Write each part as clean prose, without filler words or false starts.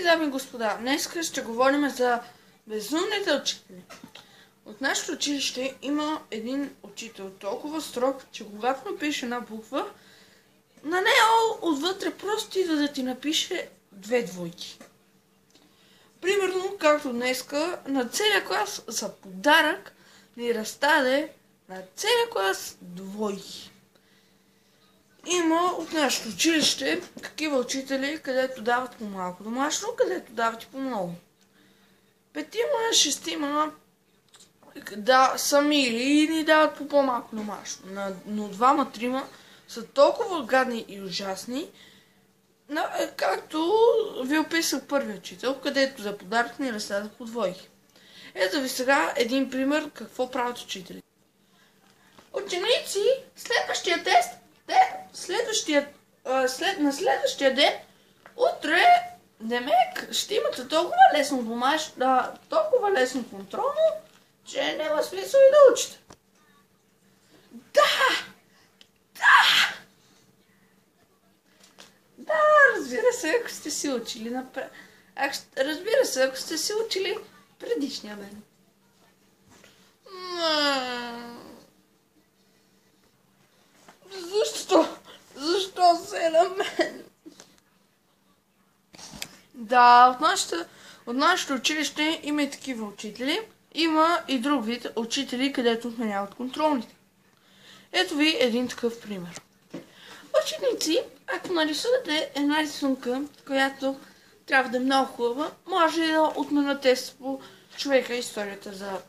дами и господа! Днес ще говорим за безумните учители. От нашето училище има един учител толкова строг, че когато напише една буква, на нея отвътре просто идва да ти напише 2 двойки. Примерно, както днеска, на целия клас за подарък ни раздаде на целия клас двойки. Има от нашето училище такива учители, където дават по малко домашно, където дават и по много. 5-6 сами или ни дават по по-малко домашно, но 2-3 са толкова гадни и ужасни, както ви описах първият учител, където за подарък ни раздаде по двойки. Ето ви сега един пример какво правят учители. Ученици, следващия тест, на следващия ден, утре, демек, ще имате толкова лесно толкова лесно контролно, че няма смисъл и да учите. Да, разбира се, ако сте си учили ако сте си учили предишния ден. Защо се на мен? Да, от нашето училище има и такива учители. Има и друг вид учители, където отменяват контролните. Ето ви един такъв пример. Ученици, ако нарисувате една рисунка, която трябва да е много хубава, може да отменят тест по човека и историята за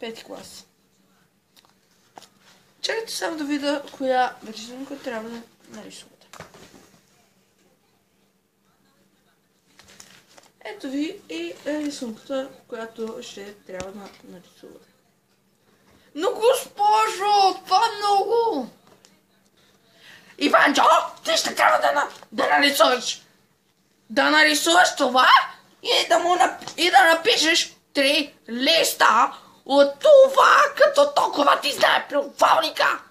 5 клас. Чакайте само да видя коя рисунка трябва да нарисувате. Ето ви и рисунката, която ще трябва да нарисувате. Но госпожо, това е много! Иванчо, ти ще трябва да нарисуваш това и да напишеш 3 листа от това, като толкова ти знае плювалника.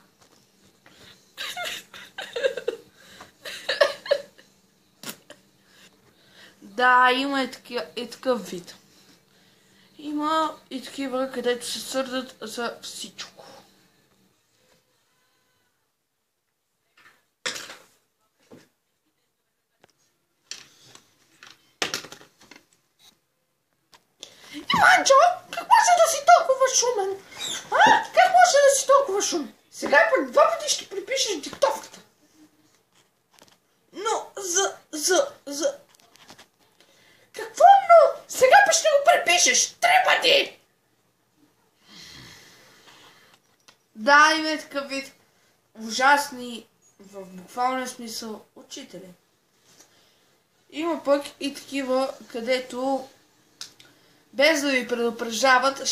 Да, има и такъв вид. Има и такива, където се сърдат за всичко. Иванчо, как може да си толкова шумен? Как може да си толкова шумен? Сега пък 2 пъти ще припишеш диктовката. Но Какво но? Сега пък ще го препишеш 3 пъти! Да, има такъв вид ужасни, в буквалния смисъл, учители. Има пък и такива, където без да ви предупреждават,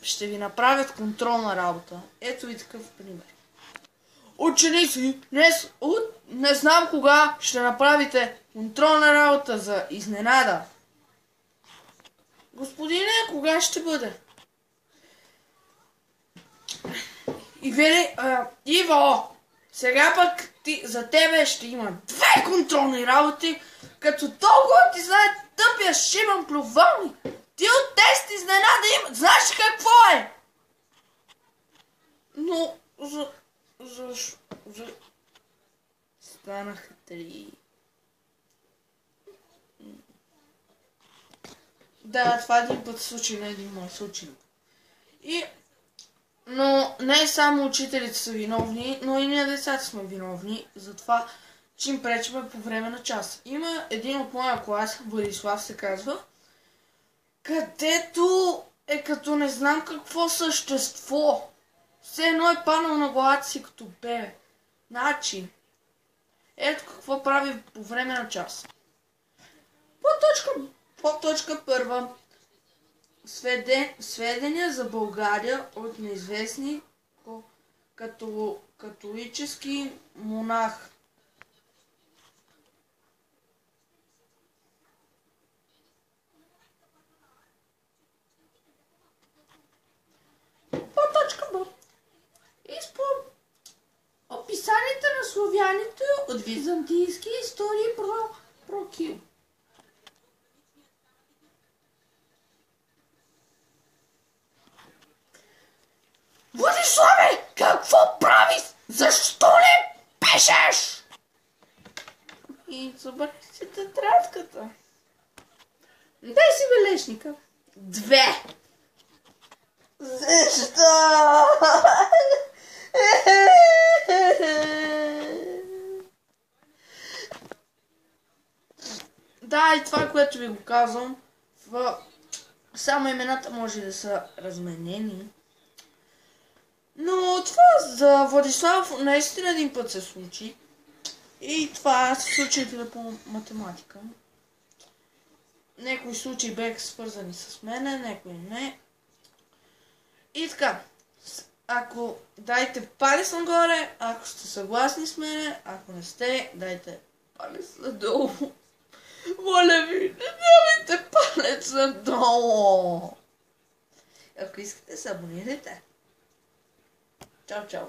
ще ви направят контролна работа. Ето и такъв пример. Ученици, не знам кога ще направите контролна работа за изненада. Господине, кога ще бъде? Иво, сега пък за тебе ще има 2 контролни работи, като толкова ти знае тъпия шибан плювалник. Ти от тест изненада има. Знаеш какво е? Но, станаха 3. Да, това един път случай на един мой случай. Но не само учителите са виновни, но и ние децата сме виновни за това, че им пречиме по време на час. Има един от моя клас, Владислав се казва, където е като не знам какво същество. Все едно е паднал на главата си като бебе. Значи, ето какво прави по време на час. Подточка 1. Сведения за България от неизвестни католически монах. Подточка Б. Описанията на славяните от византийски истории про Кил. тетрадката. Дай си бележника. 2. Защо? Да, и това, което ви го казвам, само имената може да са разменени. Но това за Владислав наистина един път се случи. И това се случи по математика. Някои случаи бяха свързани с мене, някои не. И така, ако дайте палец нагоре, ако сте съгласни с мене, ако не сте, дайте палец надолу. Моля ви, не давайте палец надолу. Ако искате, се абонирайте. Чао, чао.